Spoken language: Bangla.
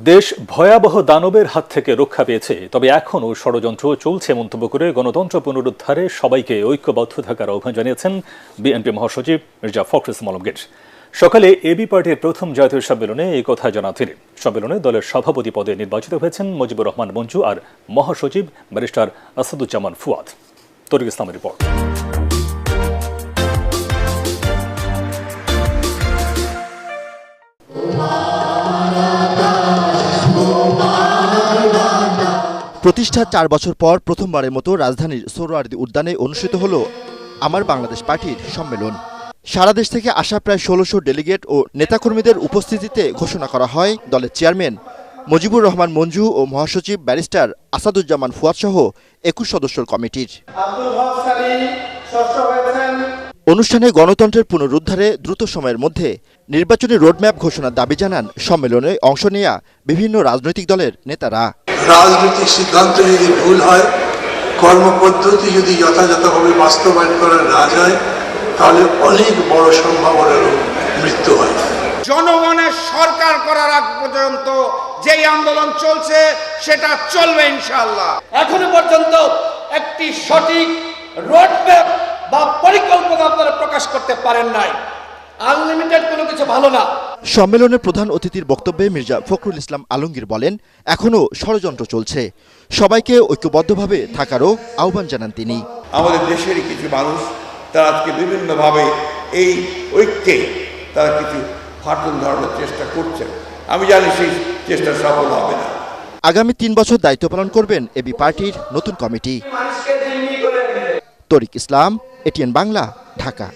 দেশ ভয়াবহ দানবের হাত থেকে রক্ষা পেয়েছে, তবে এখনও ষড়যন্ত্র চলছে মন্তব্য করে গণতন্ত্র পুনরুদ্ধারে সবাইকে ঐক্যবদ্ধ থাকার আহ্বান জানিয়েছেন বিএনপি মহাসচিব মির্জা ফখরুল ইসলাম আলমগীর। সকালে এবি পার্টির প্রথম জাতীয় সম্মেলনে এই কথা জানান তিনি। সম্মেলনে দলের সভাপতি পদে নির্বাচিত হয়েছেন মুজিবুর রহমান মঞ্জু আর মহাসচিব ব্যারিস্টার আসাদুজ্জামান ফুয়াদ। তরিক ইসলামের রিপোর্ট। প্রতিষ্ঠার 4 বছর পর প্রথমবারের মতো রাজধানীর সোহরাওয়ার্দী উদ্যানে অনুষ্ঠিত হল আমার বাংলাদেশ পার্টির সম্মেলন। সারা দেশ থেকে আসা প্রায় 1600 ডেলিগেট ও নেতাকর্মীদের উপস্থিতিতে ঘোষণা করা হয় দলের চেয়ারম্যান মুজিবুর রহমান মঞ্জু ও মহাসচিব ব্যারিস্টার আসাদুজ্জামান ফুয়াদ সহ 21 সদস্যের কমিটির। অনুষ্ঠানে গণতন্ত্রের পুনরুদ্ধারে দ্রুত সময়ের মধ্যে নির্বাচনী রোডম্যাপ ঘোষণার দাবি জানান সম্মেলনে অংশ নেয়া বিভিন্ন রাজনৈতিক দলের নেতারা। রাজনৈতিক সিদ্ধান্ত যদি ভুল হয়, কর্মপদ্ধতি যদি যথাযথভাবে বাস্তবায়ন করা না যায়, তাহলে অনেক বড় সম্ভাবনার মৃত্যু হয়। জনগণের সরকার করার আগ পর্যন্ত যেই আন্দোলন চলছে সেটা চলবে ইনশাআল্লাহ। এখনো পর্যন্ত একটি সঠিক রোডম্যাপ বা পরিকল্পনা আপনারা প্রকাশ করতে পারেন নাই। আনলিমিটেড কোনো কিছু ভালো না। সম্মেলনের প্রধান অতিথির বক্তব্যে মির্জা ফখরুল ইসলাম আলমগীর বলেন, এখনও ষড়যন্ত্র চলছে, সবাইকে ঐক্যবদ্ধভাবে থাকারও আহ্বান জানান তিনি। আমাদের দেশের কিছু মানুষ তারা আজকে বিভিন্নভাবে এই ঐক্যে তারা কিছু ফাটল ধরানোর চেষ্টা করছেন। আমি জানি সেই চেষ্টা সফল হবে না। আগামী 3 বছর দায়িত্ব পালন করবেন এবি পার্টির নতুন কমিটি। তরিক ইসলাম, এটিএন বাংলা, ঢাকা।